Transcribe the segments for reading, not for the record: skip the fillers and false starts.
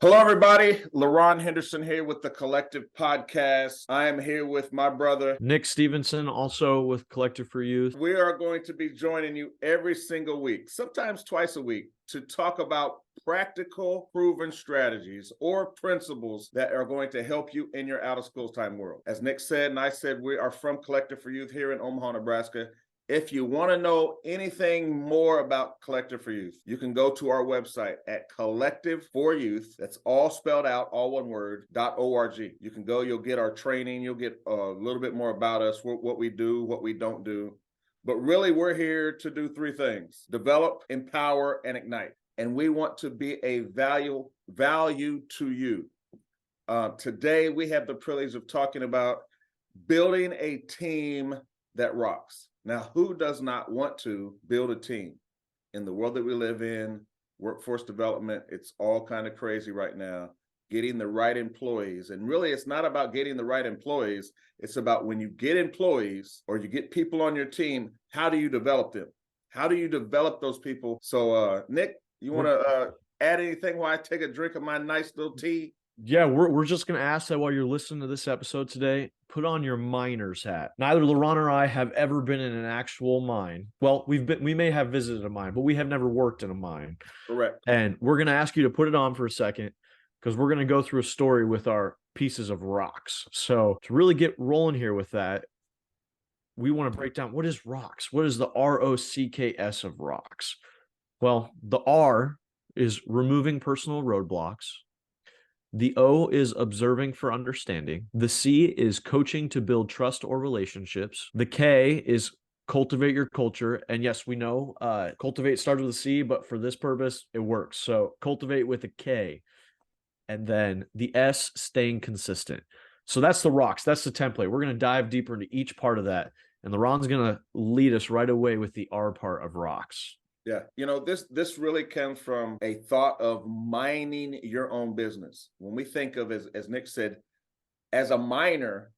Hello, everybody. LaRon Henderson here with the Collective Podcast. I am here with my brother, Nick Stevenson, also with Collective for Youth. We are going to be joining you every single week, sometimes twice a week, to talk about practical, proven strategies or principles that are going to help you in your out-of-school time world. As Nick said, and I said, we are from Collective for Youth here in Omaha, Nebraska. If you want to know anything more about Collective for Youth, you can go to our website at Collective for Youth. That's all spelled out, all one word, .org. You can go, you'll get our training, you'll get a little bit more about us, what we do, what we don't do. But really, we're here to do three things: develop, empower, and ignite. And we want to be a value to you. Today, we have the privilege of talking about building a team that rocks. Now, who does not want to build a team? In the world that we live in, workforce development, it's all kind of crazy right now. Getting the right employees. And really, it's not about getting the right employees. It's about when you get employees or you get people on your team, how do you develop them? How do you develop those people? So, Nick, you want to add anything while I take a drink of my nice little tea? Yeah, we're just going to ask that while you're listening to this episode today, put on your miner's hat. Neither LaRon or I have ever been in an actual mine. Well, we may have visited a mine, but we have never worked in a mine. Correct. And we're going to ask you to put it on for a second because we're going to go through a story with our pieces of rocks. So to really get rolling here with that, we want to break down what is rocks? What is the R.O.C.K.S of rocks? Well, the R is removing personal roadblocks. The O is observing for understanding. The C is coaching to build trust or relationships. The K is cultivate your culture. And yes, we know cultivate starts with a C, but for this purpose, it works. So cultivate with a K. And then the S, staying consistent. So that's the rocks. That's the template. We're going to dive deeper into each part of that. And LaRon's going to lead us right away with the R part of rocks. Yeah, this really comes from a thought of mining your own business. When we think of, as Nick said, as a miner,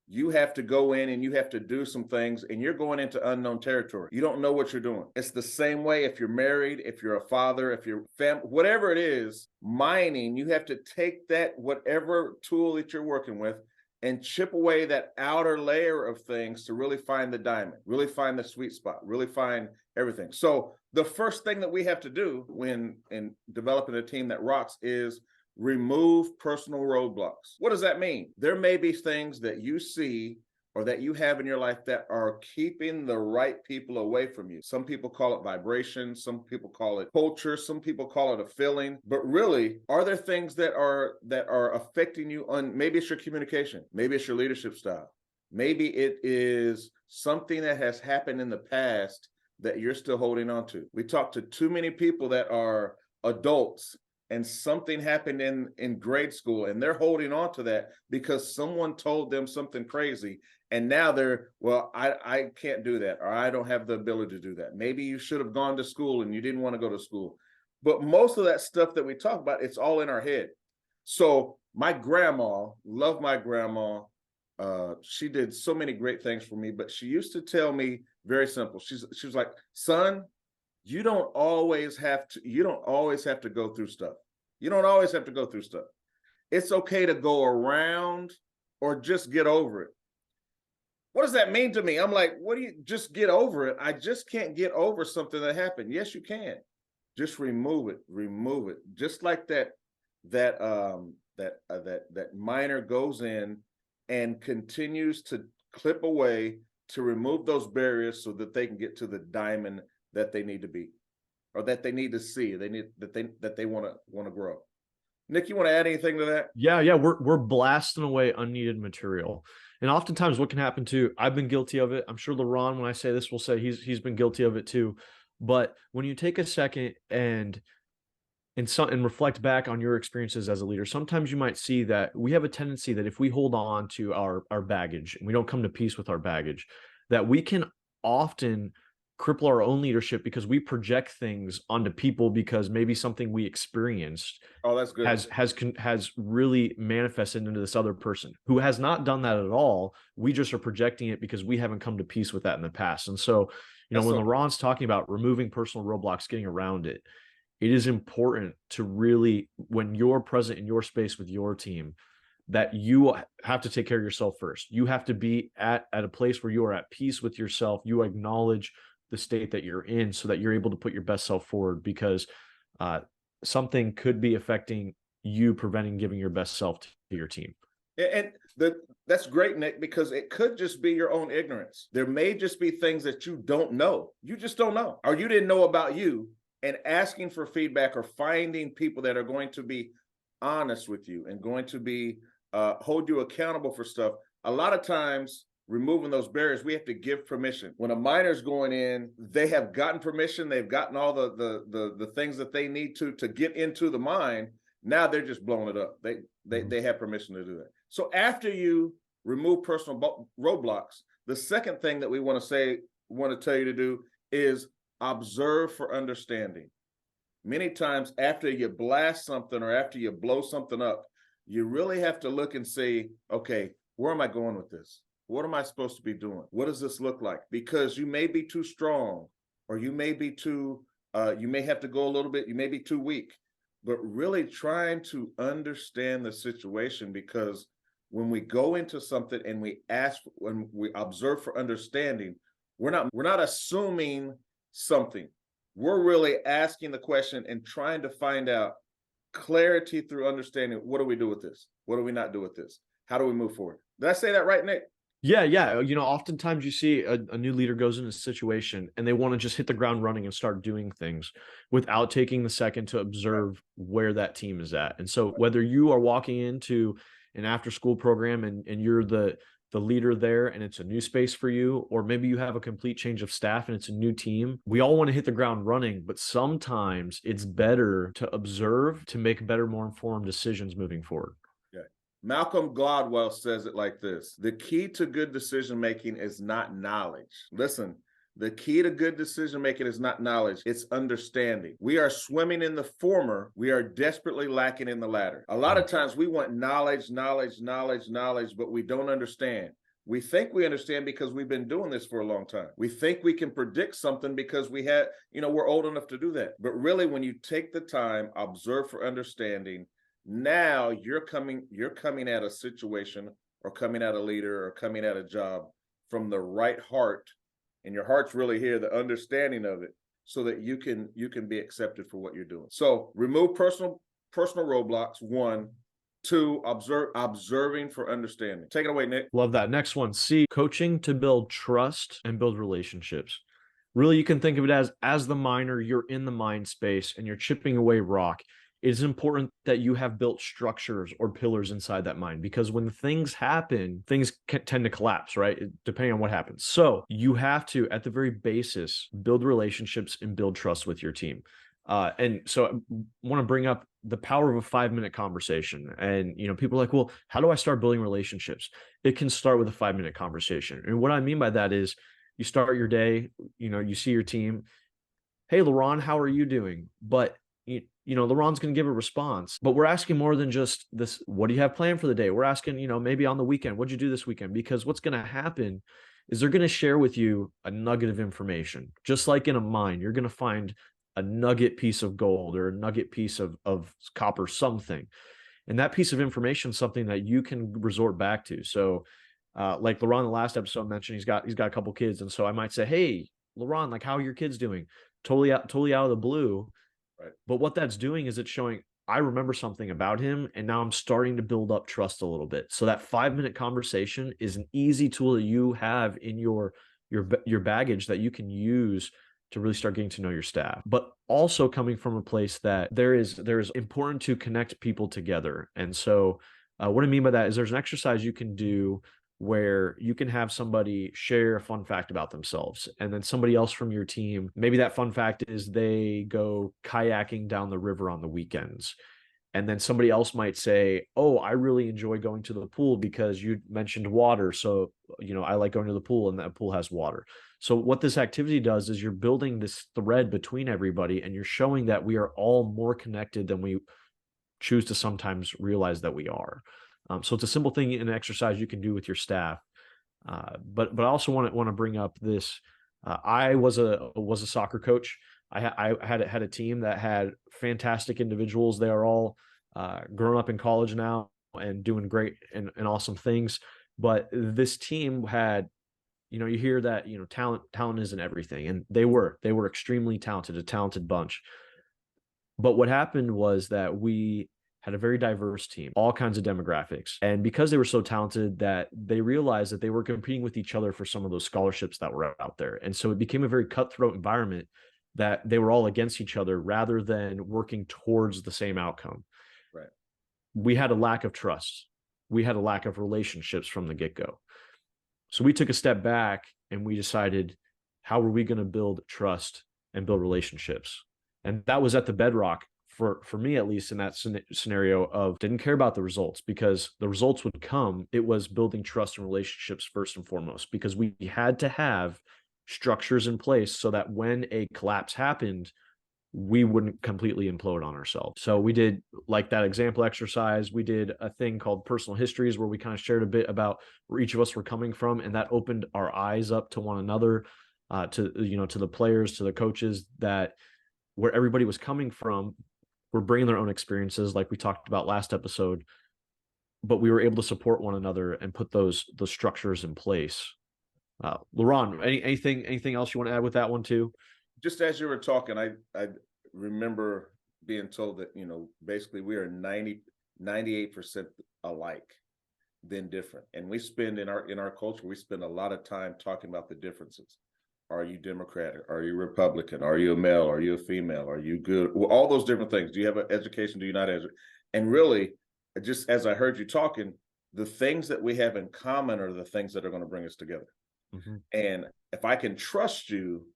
you have to go in and you have to do some things, and you're going into unknown territory. You don't know what you're doing. It's the same way if you're married, if you're a father, if you're whatever it is, mining, you have to take that, whatever tool that you're working with, and chip away that outer layer of things to really find the diamond, really find the sweet spot, really find everything. So the first thing that we have to do when in developing a team that rocks is remove personal roadblocks. What does that mean? There may be things that you see or that you have in your life that are keeping the right people away from you. Some people call it vibration, some people call it culture, some people call it a feeling, but really, are there things that are affecting you on, maybe it's your communication, maybe it's your leadership style, maybe it is something that has happened in the past that you're still holding on to. We talk to too many people that are adults and something happened in grade school and they're holding on to that because someone told them something crazy. And now they're, well, I can't do that, or I don't have the ability to do that. Maybe you should have gone to school and you didn't want to go to school. But most of that stuff that we talk about, it's all in our head. So my grandma, love my grandma. She did so many great things for me, but she used to tell me very simple. She was like, son, you don't always have to go through stuff. You don't always have to go through stuff. It's okay to go around or just get over it. What does that mean to me? I'm like, what do you just get over it? I just can't get over something that happened. Yes, you can. Just remove it. Just like that miner goes in and continues to clip away to remove those barriers so that they can get to the diamond that they need to be, or that they need to see, that they want to grow. Nick, you want to add anything to that? Yeah, we're blasting away unneeded material. And oftentimes what can happen too, I've been guilty of it. I'm sure LaRon, when I say this, will say he's been guilty of it too. But when you take a second and reflect back on your experiences as a leader, sometimes you might see that we have a tendency that if we hold on to our baggage and we don't come to peace with our baggage, that we can often cripple our own leadership because we project things onto people because maybe something we experienced that's good. has really manifested into this other person who has not done that at all. We just are projecting it because we haven't come to peace with that in the past. And so, when LaRon's talking about removing personal roadblocks, getting around it, it is important to really, when you're present in your space with your team, that you have to take care of yourself first. You have to be at a place where you are at peace with yourself. You acknowledge the state that you're in so that you're able to put your best self forward, because uh, something could be affecting you, preventing giving your best self to your team. And that's great, Nick, because it could just be your own ignorance. There may just be things that you don't know. You just don't know, or you didn't know about you. And asking for feedback or finding people that are going to be honest with you and going to be hold you accountable for stuff. A lot of times, removing those barriers, we have to give permission. When a miner's going in, they have gotten permission. They've gotten all the things that they need to get into the mine. Now they're just blowing it up. They have permission to do that. So after you remove personal roadblocks, the second thing that we want to tell you to do is observe for understanding. Many times after you blast something or after you blow something up, you really have to look and say, okay, where am I going with this? What am I supposed to be doing? What does this look like? Because you may be too strong, or you may be too, you may have to go a little bit, you may be too weak, but really trying to understand the situation. Because when we go into something and we ask, when we observe for understanding, we're not assuming something. We're really asking the question and trying to find out clarity through understanding. What do we do with this? What do we not do with this? How do we move forward? Did I say that right, Nick? Yeah, yeah. Oftentimes you see a new leader goes in a situation and they want to just hit the ground running and start doing things without taking the second to observe where that team is at. And so whether you are walking into an after school program and you're the leader there and it's a new space for you, or maybe you have a complete change of staff and it's a new team, we all want to hit the ground running, but sometimes it's better to observe to make better, more informed decisions moving forward. Malcolm Gladwell says it like this: the key to good decision making is not knowledge. Listen, the key to good decision making is not knowledge, it's understanding. We are swimming in the former, we are desperately lacking in the latter. A lot of times we want knowledge, but we don't understand. We think we understand because we've been doing this for a long time. We think we can predict something because we're old enough to do that. But really, when you take the time, observe for understanding, now you're coming at a situation, or coming at a leader, or coming at a job from the right heart, and your heart's really here, the understanding of it, so that you can be accepted for what you're doing. So remove personal roadblocks. 1, 2, observing for understanding. Take it away, Nick. Love that. Next one, C, coaching to build trust and build relationships. Really, you can think of it as the miner, you're in the mine space and you're chipping away rock. It is important that you have built structures or pillars inside that mine, because when things happen, things can tend to collapse, right? Depending on what happens. So you have to, at the very basis, build relationships and build trust with your team. And so I want to bring up the power of a 5-minute conversation. And, people are like, well, how do I start building relationships? It can start with a 5-minute conversation. And what I mean by that is you start your day, you see your team. Hey, LaRon, how are you doing? But LaRon's going to give a response, but we're asking more than just this. What do you have planned for the day? We're asking, maybe on the weekend, what'd you do this weekend? Because what's going to happen is they're going to share with you a nugget of information. Just like in a mine, you're going to find a nugget piece of gold or a nugget piece of copper, something. And that piece of information is something that you can resort back to. So like LaRon, the last episode mentioned, he's got a couple kids. And so I might say, hey, LaRon, like, how are your kids doing? Totally out of the blue. Right. But what that's doing is it's showing I remember something about him, and now I'm starting to build up trust a little bit. So that 5-minute conversation is an easy tool that you have in your baggage that you can use to really start getting to know your staff. But also coming from a place that there's important to connect people together. And so what I mean by that is there's an exercise you can do where you can have somebody share a fun fact about themselves, and then somebody else from your team, maybe that fun fact is they go kayaking down the river on the weekends. And then somebody else might say, oh, I really enjoy going to the pool because you mentioned water. So, I like going to the pool and that pool has water. So what this activity does is you're building this thread between everybody, and you're showing that we are all more connected than we choose to sometimes realize that we are. So it's a simple thing, an exercise you can do with your staff. But I also want to bring up this. I was a soccer coach. I had a team that had fantastic individuals. They are all grown up in college now and doing great and awesome things. But this team had, you know, you hear that, you know, talent isn't everything, and they were extremely talented, a talented bunch. But what happened was that we had a very diverse team, all kinds of demographics. And because they were so talented, that they realized that they were competing with each other for some of those scholarships that were out there. And so it became a very cutthroat environment, that they were all against each other rather than working towards the same outcome. Right. We had a lack of trust. We had a lack of relationships from the get-go. So we took a step back and we decided, how are we going to build trust and build relationships? And that was at the bedrock for me, at least in that scenario, of didn't care about the results, because the results would come. It was building trust and relationships first and foremost, because we had to have structures in place so that when a collapse happened, we wouldn't completely implode on ourselves. So we did, like that example exercise, we did a thing called personal histories, where we kind of shared a bit about where each of us were coming from, and that opened our eyes up to one another, to, you know, to the players, to the coaches, that where everybody was coming from were bringing their own experiences, like we talked about last episode, but we were able to support one another and put those structures in place. LeRon, anything else you want to add with that one too? Just as you were talking, I remember being told that, you know, basically we are 98% alike, then different. And we spend in our culture, we spend a lot of time talking about the differences. Are you Democratic? Are you Republican? Are you a male? Are you a female? Are you good? Well, all those different things. Do you have an education? Do you not have? And really, just as I heard you talking, the things that we have in common are the things that are going to bring us together. Mm-hmm. And if I can trust you,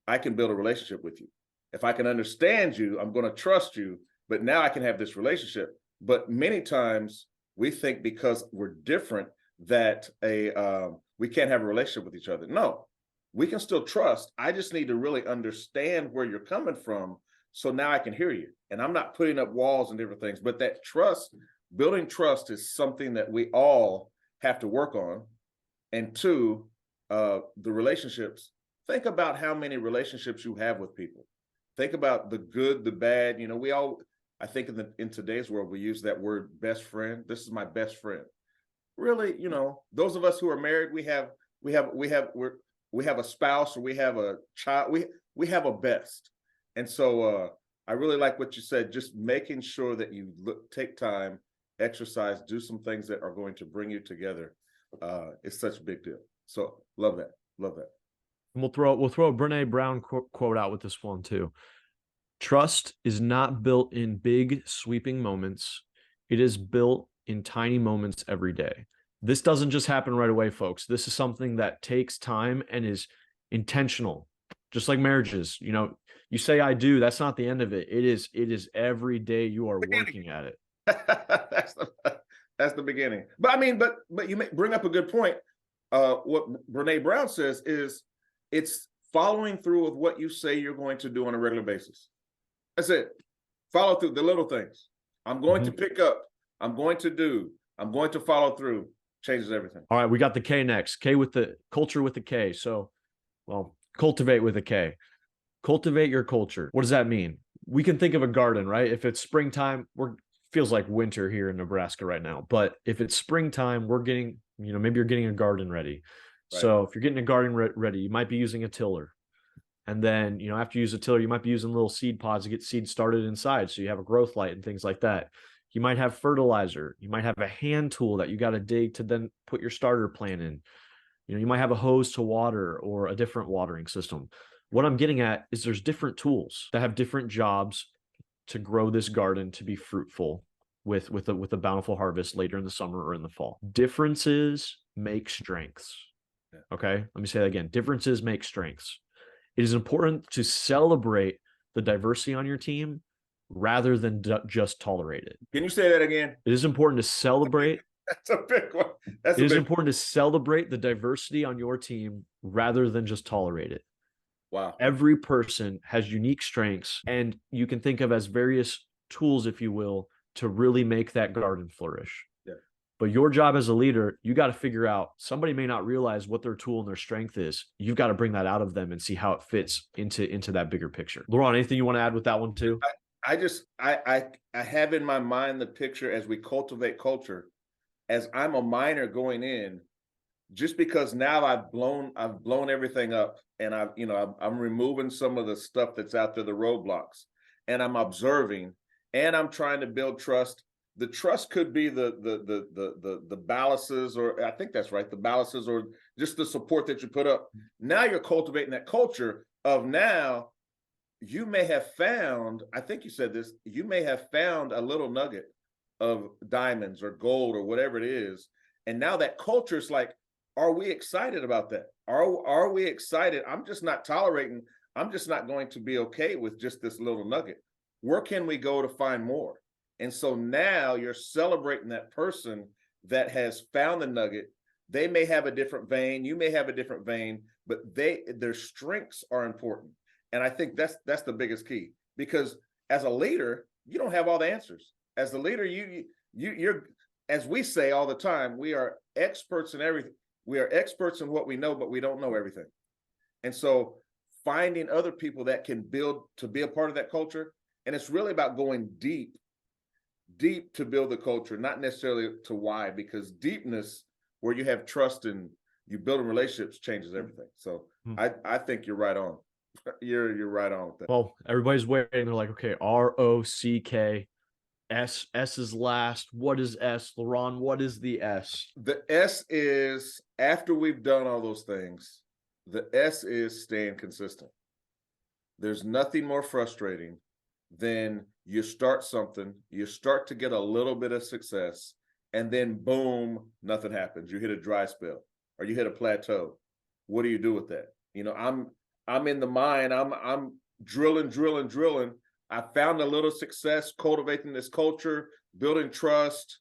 I can build a relationship with you. If I can understand you, I'm going to trust you. But now I can have this relationship. But many times we think because we're different that we can't have a relationship with each other. No. We can still trust. I just need to really understand where you're coming from, so now I can hear you. And I'm not putting up walls and different things, but that trust, building trust, is something that we all have to work on. And two, the relationships. Think about how many relationships you have with people. Think about the good, the bad. You know, I think in today's world, we use that word best friend. This is my best friend. Really, you know, those of us who are married, we have a spouse, or we have a child, we have a best. And so I really like what you said, just making sure that you take time, exercise, do some things that are going to bring you together. It's such a big deal. So love that. And we'll throw a Brene Brown quote out with this one too. Trust is not built in big sweeping moments. It is built in tiny moments every day. This doesn't just happen right away, folks. This is something that takes time and is intentional, just like marriages. You know, you say I do, that's not the end of it. It is every day you are working at it. That's the beginning. But I mean, but you bring up a good point. What Brene Brown says is, it's following through with what you say you're going to do on a regular basis. That's it. Follow through the little things. I'm going to pick up. I'm going to do. I'm going to follow through. Changes everything. All right, we got the K next. K with the culture with the K. So, well, cultivate with a K. Cultivate your culture. What does that mean? We can think of a garden, right? If it's springtime, feels like winter here in Nebraska right now. But if it's springtime, we're getting, you know, maybe you're getting a garden ready. Right. So if you're getting a garden ready, you might be using a tiller. And then, you know, after you use a tiller, you might be using little seed pods to get seeds started inside. So you have a growth light and things like that. You might have fertilizer. You might have a hand tool that you got to dig to then put your starter plant in. You know, you might have a hose to water or a different watering system. What I'm getting at is there's different tools that have different jobs to grow this garden to be fruitful with a bountiful harvest later in the summer or in the fall. Differences make strengths. Okay, let me say that again. Differences make strengths. It is important to celebrate the diversity on your team rather than just tolerate it. Can you say that again? It is important to celebrate. That's a big one. It is important to celebrate the diversity on your team rather than just tolerate it. Wow. Every person has unique strengths, and you can think of as various tools, if you will, to really make that garden flourish. Yeah. But your job as a leader, you got to figure out, somebody may not realize what their tool and their strength is. You've got to bring that out of them and see how it fits into that bigger picture. Laurent, anything you want to add with that one too? I have in my mind the picture as we cultivate culture, as I'm a minor going in, just because now I've blown everything up, and I'm removing some of the stuff that's out there, the roadblocks, and I'm observing, and I'm trying to build trust. The trust could be the ballasts, or I think that's right, the ballasts, or just the support that you put up. Now you're cultivating that culture of, now you may have found, I think you said this, you may have found a little nugget of diamonds or gold or whatever it is. And now that culture is like, are we excited about that? Are we excited? I'm just not tolerating, I'm just not going to be okay with just this little nugget. Where can we go to find more? And so now you're celebrating that person that has found the nugget. They may have a different vein, you may have a different vein, but their strengths are important. And I think that's the biggest key, because as a leader, you don't have all the answers. As a leader, you're, as we say all the time, we are experts in everything. We are experts in what we know, but we don't know everything. And so finding other people that can build to be a part of that culture, and it's really about going deep to build the culture, not necessarily to why, because deepness, where you have trust and you building relationships, changes everything. So I think you're right on. You're right on with that. Well, everybody's waiting. They're like, okay, R.O.C.K.S. S is last. What is S? Laurent, what is the S? The S is, after we've done all those things, the S is staying consistent. There's nothing more frustrating than you start something, you start to get a little bit of success, and then boom, nothing happens. You hit a dry spell or you hit a plateau. What do you do with that? I'm in the mine. I'm drilling. I found a little success cultivating this culture, building trust.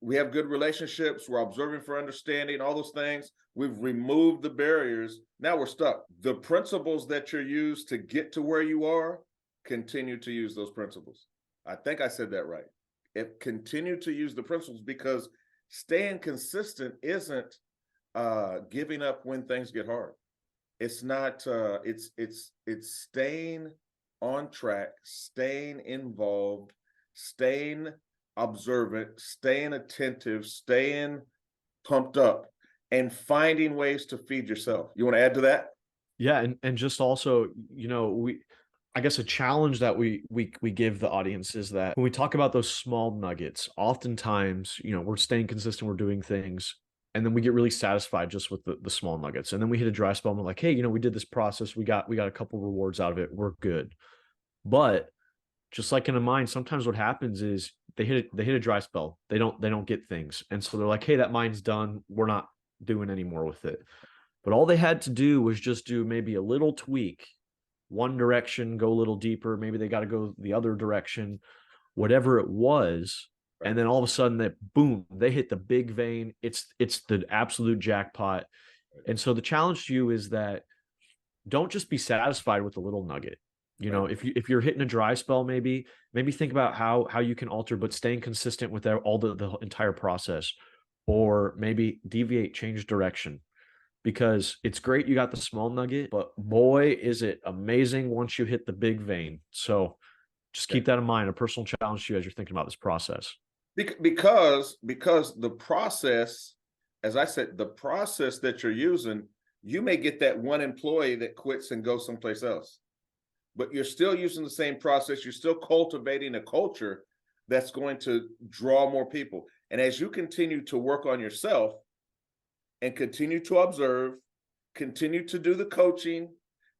We have good relationships. We're observing for understanding, all those things. We've removed the barriers. Now we're stuck. The principles that you're used to get to where you are, continue to use those principles. I think I said that right. Continue to use the principles, because staying consistent isn't giving up when things get hard. It's not, it's staying on track, staying involved, staying observant, staying attentive, staying pumped up, and finding ways to feed yourself. You want to add to that? Yeah, and just also, I guess a challenge that we give the audience is that when we talk about those small nuggets, oftentimes, we're staying consistent, we're doing things, and then we get really satisfied just with the small nuggets. And then we hit a dry spell and we're like, hey, we did this process, we got a couple rewards out of it, we're good. But just like in a mine, sometimes what happens is they hit a dry spell. They don't get things. And so they're like, hey, that mine's done. We're not doing any more with it. But all they had to do was just do maybe a little tweak, one direction, go a little deeper. Maybe they got to go the other direction, whatever it was. Right. And then all of a sudden that boom, they hit the big vein. It's the absolute jackpot. Right. And so the challenge to you is that don't just be satisfied with the little nugget. Right. If you're hitting a dry spell, maybe think about how you can alter, but staying consistent with all the entire process, or maybe deviate, change direction, because it's great you got the small nugget, but boy, is it amazing once you hit the big vein. So just keep that in mind, a personal challenge to you as you're thinking about this process. Because the process, as I said, the process that you're using, you may get that one employee that quits and goes someplace else, but you're still using the same process. You're still cultivating a culture that's going to draw more people. And as you continue to work on yourself and continue to observe, continue to do the coaching,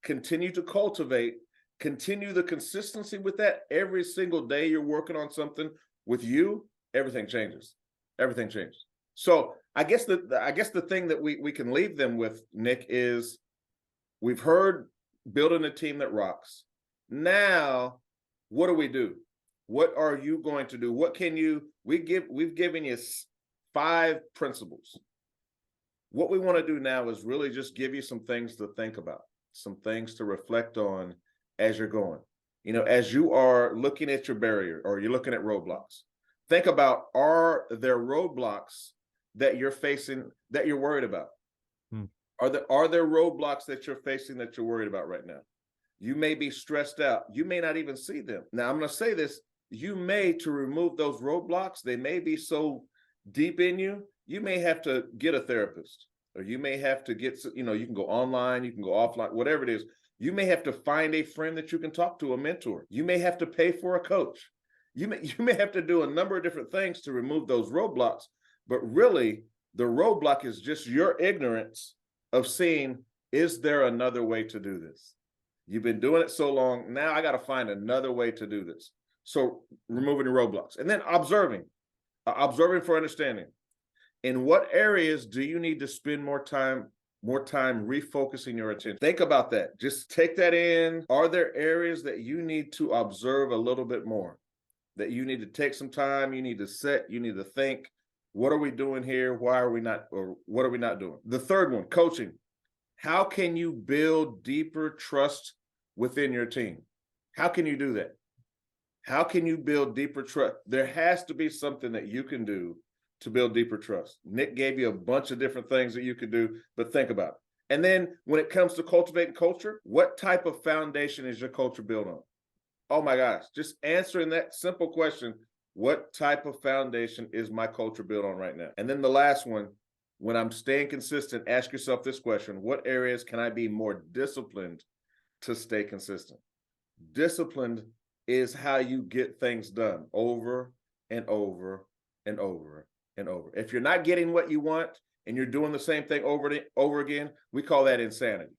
continue to cultivate, continue the consistency with that, every single day you're working on something with you, everything changes. Everything changes. So I guess the thing that we can leave them with, Nick, is we've heard building a team that rocks. Now, what do we do? What are you going to do? What can you, we've given you 5 principles. What we want to do now is really just give you some things to think about, some things to reflect on as you're going. As you are looking at your barrier or you're looking at roadblocks, Think about, are there roadblocks that you're facing that you're worried about? Hmm. Are there roadblocks that you're facing that you're worried about right now? You may be stressed out. You may not even see them. Now, I'm going to say this. You may, to remove those roadblocks, they may be so deep in you, you may have to get a therapist, or you may have to get, you know, you can go online, you can go offline, whatever it is. You may have to find a friend that you can talk to, a mentor. You may have to pay for a coach. You may have to do a number of different things to remove those roadblocks. But really, the roadblock is just your ignorance of seeing, is there another way to do this? You've been doing it so long. Now I got to find another way to do this. So removing the roadblocks, and then observing for understanding. In what areas do you need to spend more time refocusing your attention? Think about that. Just take that in. Are there areas that you need to observe a little bit more? That you need to take some time, you need to sit, you need to think, what are we doing here? Why are we not, or what are we not doing? The third one, coaching. How can you build deeper trust within your team? How can you do that? How can you build deeper trust? There has to be something that you can do to build deeper trust. Nick gave you a bunch of different things that you could do, but think about it. And then when it comes to cultivating culture, what type of foundation is your culture built on? Oh my gosh, just answering that simple question, what type of foundation is my culture built on right now? And then the last one, when I'm staying consistent, ask yourself this question: what areas can I be more disciplined to stay consistent? Disciplined is how you get things done over and over and over and over. If you're not getting what you want and you're doing the same thing over and over again, we call that insanity.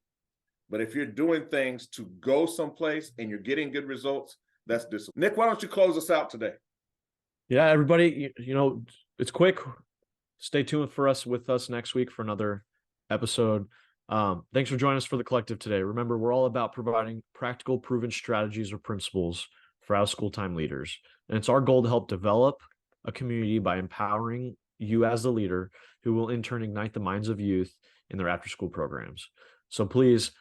But if you're doing things to go someplace and you're getting good results, that's discipline. Nick, why don't you close us out today? Yeah, everybody, you know, it's quick. Stay tuned with us next week for another episode. Thanks for joining us for the collective today. Remember, we're all about providing practical, proven strategies or principles for out of school time leaders. And it's our goal to help develop a community by empowering you as the leader, who will in turn ignite the minds of youth in their after school programs. So please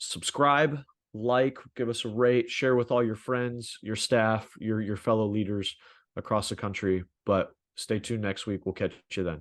subscribe, like, give us a rate, share with all your friends, your staff, your fellow leaders across the country. But stay tuned next week. We'll catch you then.